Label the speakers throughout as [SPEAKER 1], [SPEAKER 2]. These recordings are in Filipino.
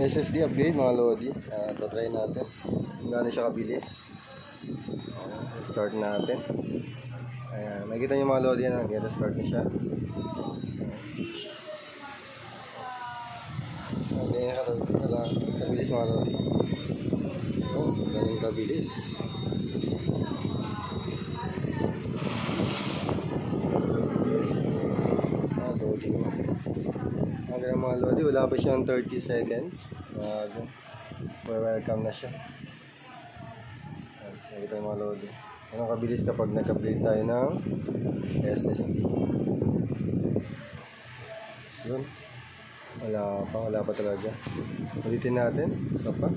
[SPEAKER 1] SSD upgrade mga Lodi. Try natin kung gaano siya kabilis. Start natin. Ayan, makikita nyo mga Lodi yan. Start na siya. Kabilis mga Lodi. Ganun kabilis. Lodi mo. Hanggang mga Lodi, wala pa siyang 30 seconds. Welcome na siya. Nakita yung mga Lodi. Anong kabilis kapag nag-upgrade tayo ng SSD. Yun. Wala pa talaga. Ulitin natin. Isa pa.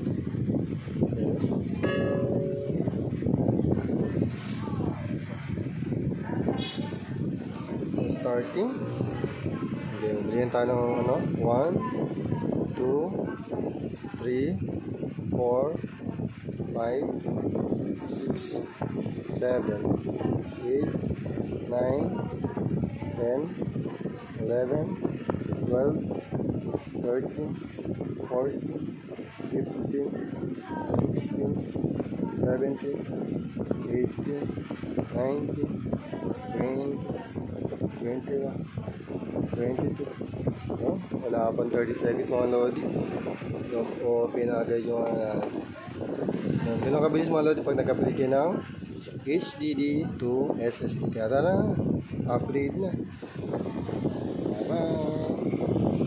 [SPEAKER 1] Starting. Okay, ulitin tayo ng 1, 2, 3, 4, 5, 6, 7, 8, 9, 10, 11, 12, 13, 14, 15, 16, 17, 18, 19, 20, 21, 22. Wala pang 30 seconds mga Lodi. Open agad yung ganun kabilis mga Lodi pag nag-upgrade kayo ng HDD to SSD. Kaya tara, upgrade na. Bye bye.